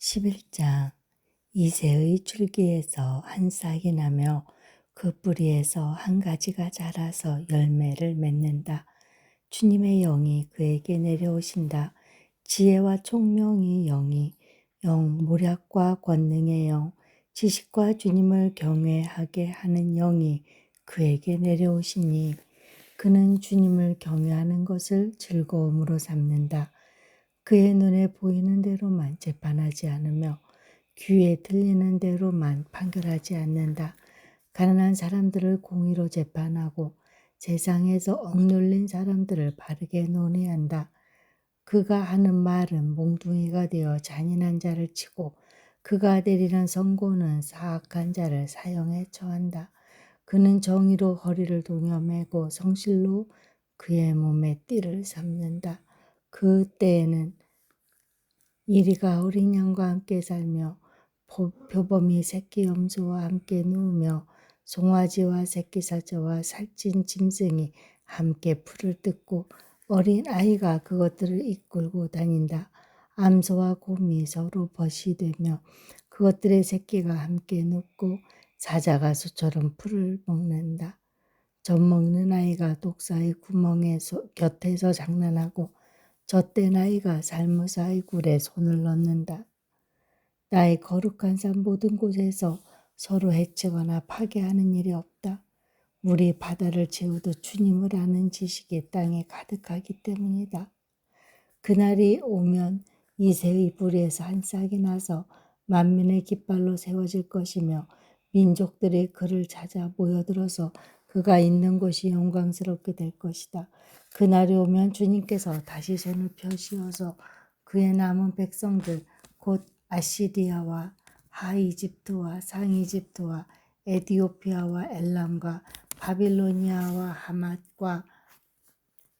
11장. 이새의 줄기에서 한 싹이 나며 그 뿌리에서 한 가지가 자라서 열매를 맺는다. 주님의 영이 그에게 내려오신다. 지혜와 총명의 영이, 모략과 권능의 영, 지식과 주님을 경외하게 하는 영이 그에게 내려오시니 그는 주님을 경외하는 것을 즐거움으로 삼는다. 그의 눈에 보이는 대로만 재판하지 않으며 귀에 들리는 대로만 판결하지 않는다. 가난한 사람들을 공의로 재판하고 세상에서 억눌린 사람들을 바르게 논의한다. 그가 하는 말은 몽둥이가 되어 잔인한 자를 치고 그가 내리는 선고는 사악한 자를 사형에 처한다. 그는 정의로 허리를 동여매고 성실로 그의 몸에 띠를 삼는다. 그 때에는 이리가 어린 양과 함께 살며 표범이 새끼 염소와 함께 누우며 송아지와 새끼 사자와 살찐 짐승이 함께 풀을 뜯고 어린 아이가 그것들을 이끌고 다닌다. 암소와 곰이 서로 벗이 되며 그것들의 새끼가 함께 눕고 사자가 소처럼 풀을 먹는다. 젖 먹는 아이가 독사의 곁에서 장난하고 젖된 아이가 살무사의 굴에 손을 넣는다. 나의 거룩한 산 모든 곳에서 서로 해치거나 파괴하는 일이 없다. 물이 바다를 채워도 주님을 아는 지식이 땅에 가득하기 때문이다. 그날이 오면 이새의 뿌리에서 한 싹이 나서 만민의 깃발로 세워질 것이며 민족들이 그를 찾아 모여들어서 그가 있는 곳이 영광스럽게 될 것이다. 그날이 오면 주님께서 다시 손을 펴시어서 그의 남은 백성들 곧 아시리아와 하이집트와 상이집트와 에디오피아와 엘람과 바빌로니아와 하맛과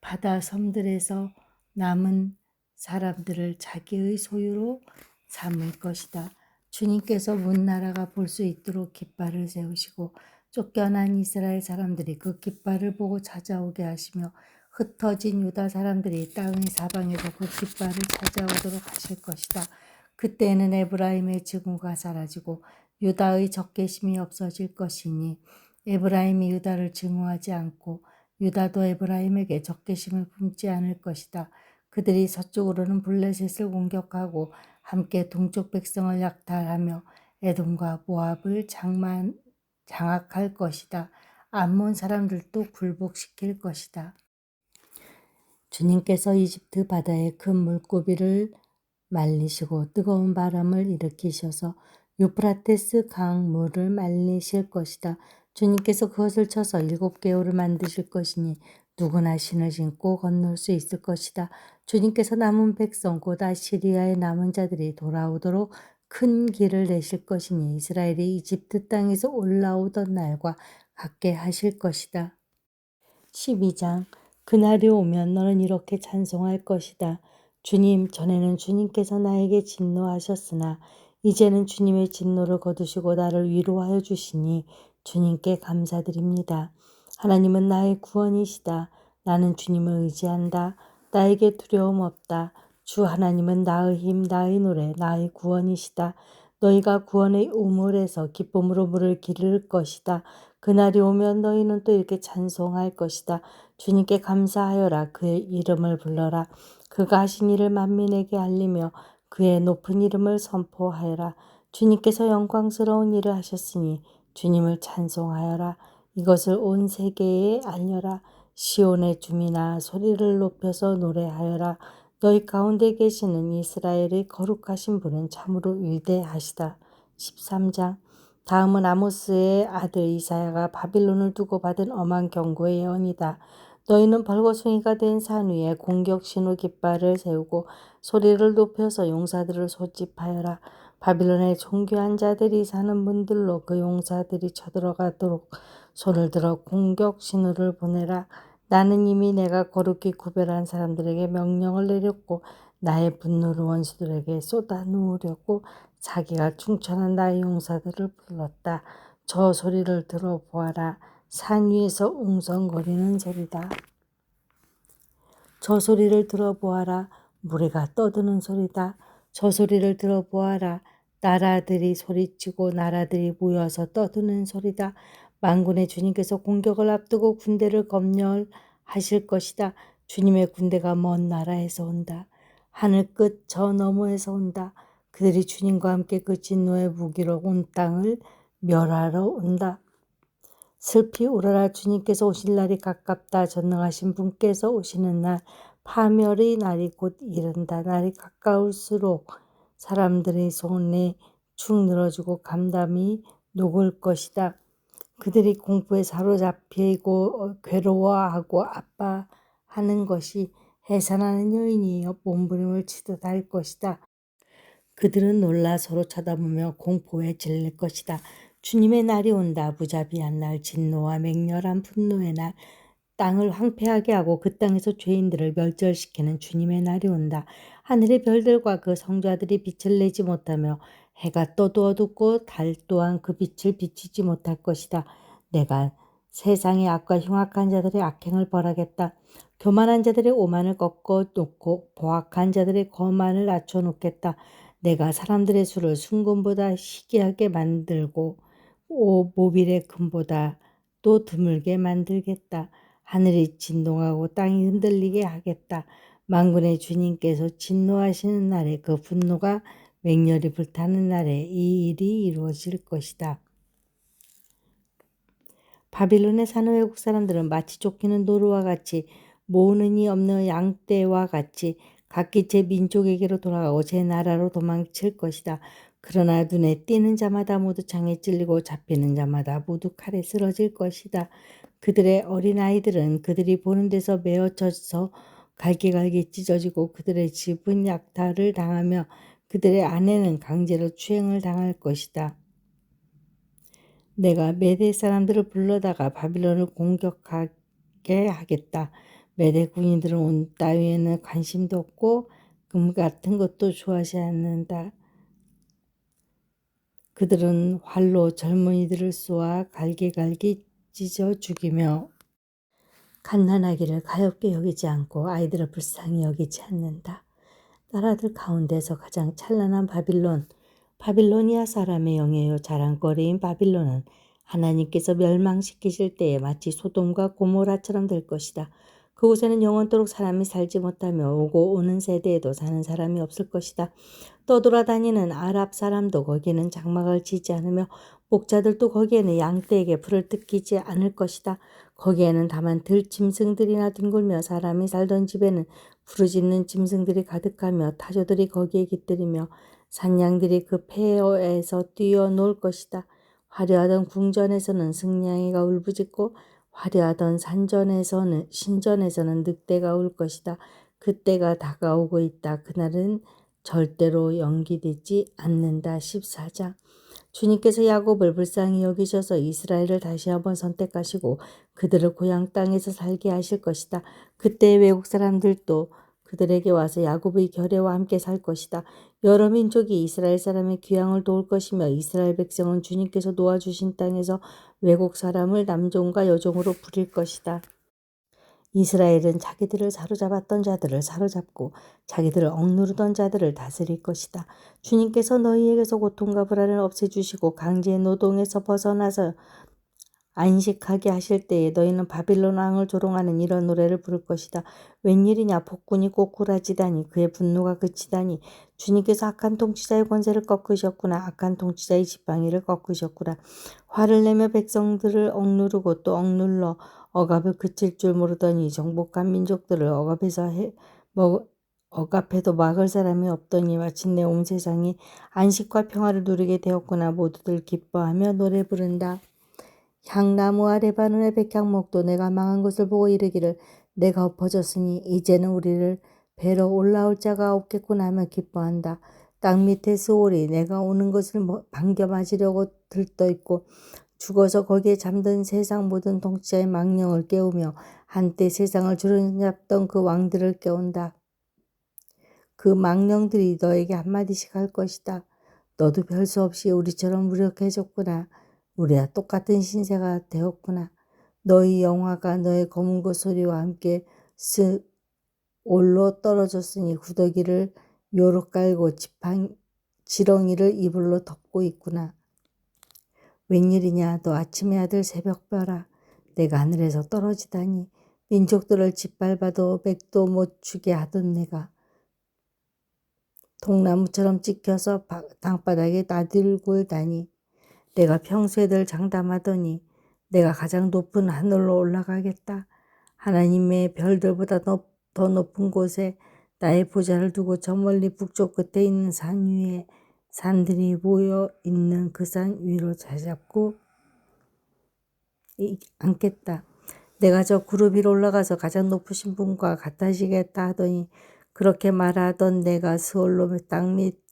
바다 섬들에서 남은 사람들을 자기의 소유로 삼을 것이다. 주님께서 문 나라가 볼 수 있도록 깃발을 세우시고 쫓겨난 이스라엘 사람들이 그 깃발을 보고 찾아오게 하시며 흩어진 유다 사람들이 땅의 사방에서 그 깃발을 찾아오도록 하실 것이다. 그때는 에브라임의 증오가 사라지고 유다의 적개심이 없어질 것이니 에브라임이 유다를 증오하지 않고 유다도 에브라임에게 적개심을 품지 않을 것이다. 그들이 서쪽으로는 블레셋을 공격하고 함께 동쪽 백성을 약탈하며 에돔과 모압을 장악할 것이다. 암몬 사람들도 굴복시킬 것이다. 주님께서 이집트 바다의 큰 물고기를 말리시고 뜨거운 바람을 일으키셔서 유프라테스 강 물을 말리실 것이다. 주님께서 그것을 쳐서 7개월을 만드실 것이니 누구나 신을 신고 건널 수 있을 것이다. 주님께서 남은 백성 곧 아시리아의 남은 자들이 돌아오도록 큰 길을 내실 것이니 이스라엘이 이집트 땅에서 올라오던 날과 같게 하실 것이다. 12장. 그날이 오면 너는 이렇게 찬송할 것이다. 주님, 전에는 주님께서 나에게 진노하셨으나 이제는 주님의 진노를 거두시고 나를 위로하여 주시니 주님께 감사드립니다. 하나님은 나의 구원이시다. 나는 주님을 의지한다. 나에게 두려움 없다. 주 하나님은 나의 힘, 나의 노래, 나의 구원이시다. 너희가 구원의 우물에서 기쁨으로 물을 기를 것이다. 그날이 오면 너희는 또 이렇게 찬송할 것이다. 주님께 감사하여라. 그의 이름을 불러라. 그가 하신 일을 만민에게 알리며 그의 높은 이름을 선포하여라. 주님께서 영광스러운 일을 하셨으니 주님을 찬송하여라. 이것을 온 세계에 알려라. 시온의 주민아 소리를 높여서 노래하여라. 너희 가운데 계시는 이스라엘의 거룩하신 분은 참으로 위대하시다. 13장. 다음은 아모스의 아들 이사야가 바빌론을 두고 받은 엄한 경고의 예언이다. 너희는 벌거숭이가 된 산 위에 공격 신호 깃발을 세우고 소리를 높여서 용사들을 소집하여라. 바빌론의 존귀한 자들이 사는 문들로 그 용사들이 쳐들어가도록 손을 들어 공격 신호를 보내라. 나는 이미 내가 거룩히 구별한 사람들에게 명령을 내렸고 나의 분노를 원수들에게 쏟아 누우려고 자기가 충천한 나의 용사들을 불렀다. 저 소리를 들어보아라. 산 위에서 웅성거리는 소리다. 저 소리를 들어보아라. 무리가 떠드는 소리다. 저 소리를 들어보아라. 나라들이 소리치고 나라들이 모여서 떠드는 소리다. 만군의 주님께서 공격을 앞두고 군대를 검열하실 것이다. 주님의 군대가 먼 나라에서 온다. 하늘 끝 저 너머에서 온다. 그들이 주님과 함께 그 진노의 무기로 온 땅을 멸하러 온다. 슬피 울어라. 주님께서 오실 날이 가깝다. 전능하신 분께서 오시는 날, 파멸의 날이 곧 이른다. 날이 가까울수록 사람들의 손에 축 늘어지고 감담이 녹을 것이다. 그들이 공포에 사로잡히고 괴로워하고 아파하는 것이 해산하는 여인이여 몸부림을 치듯 할 것이다. 그들은 놀라 서로 쳐다보며 공포에 질릴 것이다. 주님의 날이 온다. 무자비한 날, 진노와 맹렬한 분노의 날, 땅을 황폐하게 하고 그 땅에서 죄인들을 멸절시키는 주님의 날이 온다. 하늘의 별들과 그 성자들이 빛을 내지 못하며 해가 떠도 어둡고 달 또한 그 빛을 비추지 못할 것이다. 내가 세상의 악과 흉악한 자들의 악행을 벌하겠다. 교만한 자들의 오만을 꺾어 놓고 보악한 자들의 거만을 낮춰 놓겠다. 내가 사람들의 수를 순금보다 희귀하게 만들고 모빌의 금보다 또 드물게 만들겠다. 하늘이 진동하고 땅이 흔들리게 하겠다. 만군의 주님께서 진노하시는 날에 그 분노가 맹렬히 불타는 날에 이 일이 이루어질 것이다. 바빌론에 사는 외국 사람들은 마치 쫓기는 노루와 같이 모으는 이 없는 양떼와 같이 각기 제 민족에게로 돌아가고 제 나라로 도망칠 것이다. 그러나 눈에 띄는 자마다 모두 창에 찔리고 잡히는 자마다 모두 칼에 쓰러질 것이다. 그들의 어린아이들은 그들이 보는 데서 메어쳐서 갈기갈기 찢어지고 그들의 집은 약탈을 당하며 그들의 아내는 강제로 추행을 당할 것이다. 내가 메대 사람들을 불러다가 바빌론을 공격하게 하겠다. 메대 군인들은 온 따위에는 관심도 없고 금 같은 것도 좋아하지 않는다. 그들은 활로 젊은이들을 쏘아 갈기갈기 찢어 죽이며 갓난아기를 가엾게 여기지 않고 아이들을 불쌍히 여기지 않는다. 나라들 가운데서 가장 찬란한 바빌로니아 사람의 영예요. 자랑거리인 바빌론은 하나님께서 멸망시키실 때에 마치 소돔과 고모라처럼 될 것이다. 그곳에는 영원토록 사람이 살지 못하며 오고 오는 세대에도 사는 사람이 없을 것이다. 떠돌아다니는 아랍 사람도 거기에는 장막을 치지 않으며 목자들도 거기에는 양떼에게 풀을 뜯기지 않을 것이다. 거기에는 다만 들짐승들이나 뒹굴며 사람이 살던 집에는 부르짖는 짐승들이 가득하며 타조들이 거기에 깃들이며 산양들이 그 폐허에서 뛰어놀 것이다. 화려하던 궁전에서는 승냥이가 울부짖고 화려하던 신전에서는 늑대가 울 것이다. 그때가 다가오고 있다. 그날은 절대로 연기되지 않는다. 14장. 주님께서 야곱을 불쌍히 여기셔서 이스라엘을 다시 한번 선택하시고 그들을 고향 땅에서 살게 하실 것이다. 그때 외국 사람들도 그들에게 와서 야곱의 결례와 함께 살 것이다. 여러 민족이 이스라엘 사람의 귀향을 도울 것이며 이스라엘 백성은 주님께서 놓아주신 땅에서 외국 사람을 남종과 여종으로 부릴 것이다. 이스라엘은 자기들을 사로잡았던 자들을 사로잡고 자기들을 억누르던 자들을 다스릴 것이다. 주님께서 너희에게서 고통과 불안을 없애주시고 강제의 노동에서 벗어나서 안식하게 하실 때에 너희는 바빌론 왕을 조롱하는 이런 노래를 부를 것이다. 웬일이냐 폭군이 꼬꾸라지다니 그의 분노가 그치다니 주님께서 악한 통치자의 권세를 꺾으셨구나. 악한 통치자의 지팡이를 꺾으셨구나. 화를 내며 백성들을 억누르고 또 억눌러 억압을 그칠 줄 모르더니 정복한 민족들을 억압해도 막을 사람이 없더니 마침내 온 세상이 안식과 평화를 누리게 되었구나. 모두들 기뻐하며 노래 부른다. 향나무와 레바논의 백향목도 내가 망한 것을 보고 이르기를 내가 엎어졌으니 이제는 우리를 뵈러 올라올 자가 없겠구나 하며 기뻐한다. 땅 밑에 스올이 내가 오는 것을 반겨 맞으려고 들떠있고 죽어서 거기에 잠든 세상 모든 통치자의 망령을 깨우며 한때 세상을 주름잡던 그 왕들을 깨운다. 그 망령들이 너에게 한마디씩 할 것이다. 너도 별 수 없이 우리처럼 무력해졌구나. 우리와 똑같은 신세가 되었구나. 너희 영화가 너의 검은 것 소리와 함께 올로 떨어졌으니 구더기를 요로 깔고 지렁이를 이불로 덮고 있구나. 웬일이냐 너 아침의 아들 새벽별아. 내가 하늘에서 떨어지다니. 민족들을 짓밟아도 맥도 못 추게 하던 내가 통나무처럼 찍혀서 땅바닥에 나들굴다니. 내가 평소에 늘 장담하더니 내가 가장 높은 하늘로 올라가겠다. 하나님의 별들보다 더 높은 곳에 나의 보좌를 두고 저 멀리 북쪽 끝에 있는 산 위에 산들이 모여 있는 그 산 위로 자리잡고 앉겠다. 내가 저 구름 위로 올라가서 가장 높으신 분과 같아지겠다 하더니 그렇게 말하던 내가 스올로 땅 밑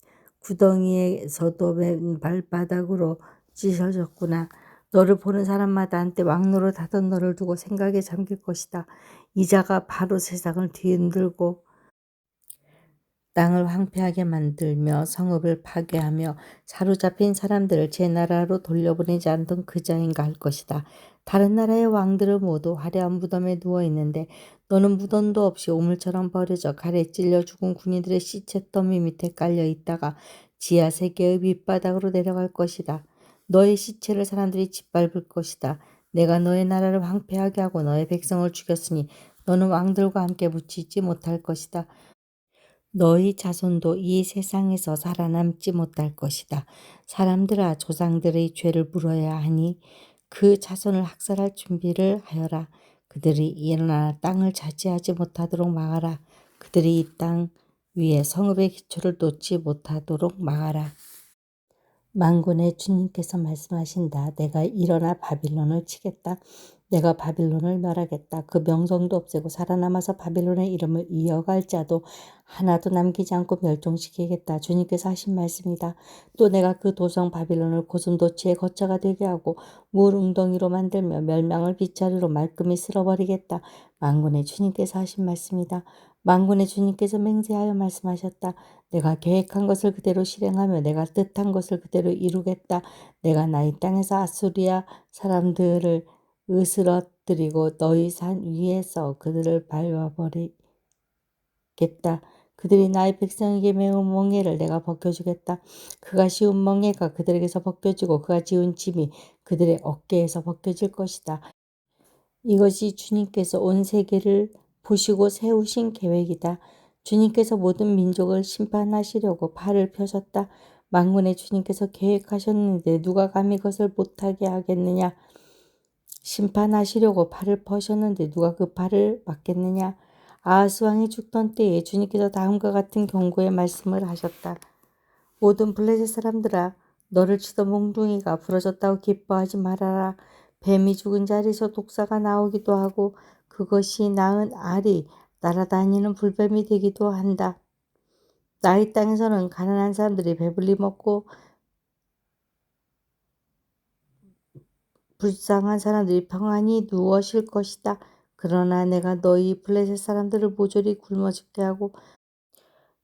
구덩이에서도 맨 발바닥으로 찢어졌구나. 너를 보는 사람마다 한때 왕노릇 하던 너를 두고 생각에 잠길 것이다. 이자가 바로 세상을 뒤흔들고 땅을 황폐하게 만들며 성읍을 파괴하며 사로잡힌 사람들을 제 나라로 돌려보내지 않던 그 자인가 할 것이다. 다른 나라의 왕들은 모두 화려한 무덤에 누워있는데 너는 무덤도 없이 오물처럼 버려져 칼에 찔려 죽은 군인들의 시체 더미 밑에 깔려 있다가 지하 세계의 밑바닥으로 내려갈 것이다. 너의 시체를 사람들이 짓밟을 것이다. 내가 너의 나라를 황폐하게 하고 너의 백성을 죽였으니 너는 왕들과 함께 묻히지 못할 것이다. 너희 자손도 이 세상에서 살아남지 못할 것이다. 사람들아 조상들의 죄를 물어야 하니 그 자손을 학살할 준비를 하여라. 그들이 일어나 땅을 차지하지 못하도록 막아라. 그들이 이 땅 위에 성읍의 기초를 놓지 못하도록 막아라. 만군의 주님께서 말씀하신다. 내가 일어나 바빌론을 치겠다. 내가 바빌론을 멸하겠다. 그 명성도 없애고 살아남아서 바빌론의 이름을 이어갈 자도 하나도 남기지 않고 멸종시키겠다. 주님께서 하신 말씀이다. 또 내가 그 도성 바빌론을 고슴도치의 거처가 되게 하고 물 웅덩이로 만들며 멸망을 빗자루로 말끔히 쓸어버리겠다. 만군의 주님께서 하신 말씀이다. 만군의 주님께서 맹세하여 말씀하셨다. 내가 계획한 것을 그대로 실행하며 내가 뜻한 것을 그대로 이루겠다. 내가 나의 땅에서 아수리아 사람들을 으스러뜨리고 너희 산 위에서 그들을 밟아버리겠다. 그들이 나의 백성에게 매운 멍에를 내가 벗겨주겠다. 그가 씌운 멍에가 그들에게서 벗겨지고 그가 지은 짐이 그들의 어깨에서 벗겨질 것이다. 이것이 주님께서 온 세계를 보시고 세우신 계획이다. 주님께서 모든 민족을 심판하시려고 팔을 펴셨다. 만군의 주님께서 계획하셨는데 누가 감히 그것을 못하게 하겠느냐. 심판하시려고 팔을 펴셨는데 누가 그 팔을 막겠느냐. 아하스 왕이 죽던 때에 주님께서 다음과 같은 경고의 말씀을 하셨다. 모든 블레셋 사람들아 너를 치던 몽둥이가 부러졌다고 기뻐하지 말아라. 뱀이 죽은 자리에서 독사가 나오기도 하고 그것이 낳은 알이 날아다니는 불뱀이 되기도 한다. 나의 땅에서는 가난한 사람들이 배불리 먹고 불쌍한 사람들이 평안히 누워 쉴 것이다. 그러나 내가 너희 블레셋 사람들을 모조리 굶어 죽게 하고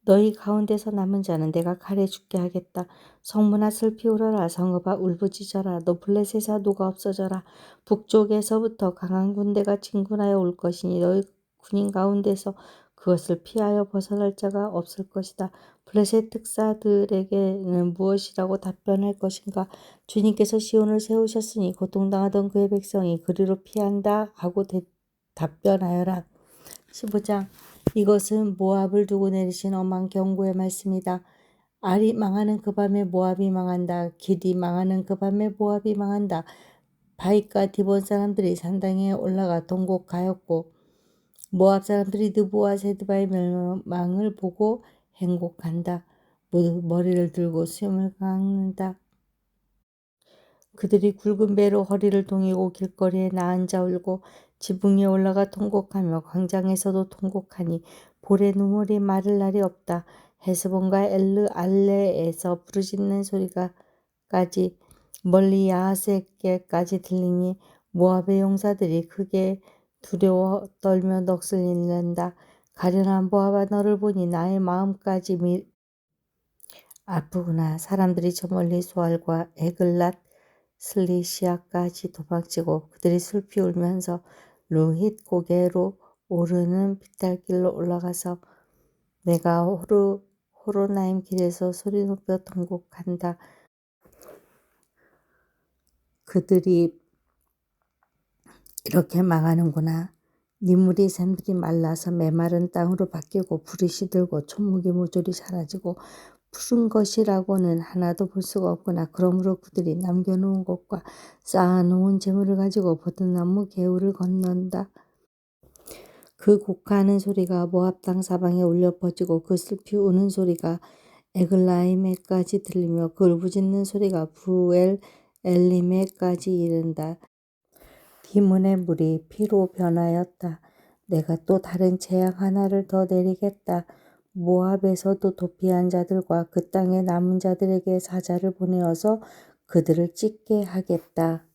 너희 가운데서 남은 자는 내가 칼에 죽게 하겠다. 성문아 슬피 울어라. 성읍아 울부짖어라. 너 블레셋아 누가 없어져라. 북쪽에서부터 강한 군대가 진군하여 올 것이니 너희 군인 가운데서 그것을 피하여 벗어날 자가 없을 것이다. 블레셋 특사들에게는 무엇이라고 답변할 것인가. 주님께서 시온을 세우셨으니 고통당하던 그의 백성이 그리로 피한다 하고 답변하여라. 15장 이것은 모압을 두고 내리신 엄한 경고의 말씀이다. 알이 망하는 그 밤에 모압이 망한다. 길이 망하는 그 밤에 모압이 망한다. 바익과 디본 사람들이 산당에 올라가 통곡하였고 모압 사람들이 느보와 세드바의 멸망을 보고 행복한다. 모두 머리를 들고 수염을 깎는다. 그들이 굵은 배로 허리를 동이고 길거리에 나앉아 울고 지붕 위에 올라가 통곡하며 광장에서도 통곡하니 볼에 눈물이 마를 날이 없다. 헤스본과 엘르 알레에서 부르짖는 소리가까지 멀리 야하세께까지 들리니 모압의 용사들이 크게 두려워 떨며 넋을 잃는다. 가련한 모압아 너를 보니 나의 마음까지 아프구나. 사람들이 저 멀리 소알과 에글랏 슬리시아까지 도망치고 그들이 슬피 울면서 루힛 고개로 오르는 빗달길로 올라가서 내가 호로나임 길에서 소리 높여 통곡한다. 그들이 이렇게 망하는구나. 니물이 샘들이 말라서 메마른 땅으로 바뀌고 불이 시들고 초목이 모조리 사라지고 푸른 것이라고는 하나도 볼 수가 없구나. 그러므로 그들이 남겨놓은 것과 쌓아놓은 재물을 가지고 버드나무 개울을 건넌다. 그 곡하는 소리가 모압 땅 사방에 울려 퍼지고 그 슬피 우는 소리가 에글라임에까지 들리며 그 울부짖는 소리가 부엘 엘림에까지 이른다. 디문의 물이 피로 변하였다. 내가 또 다른 재앙 하나를 더 내리겠다. 모압에서도 도피한 자들과 그 땅에 남은 자들에게 사자를 보내어서 그들을 찢게 하겠다.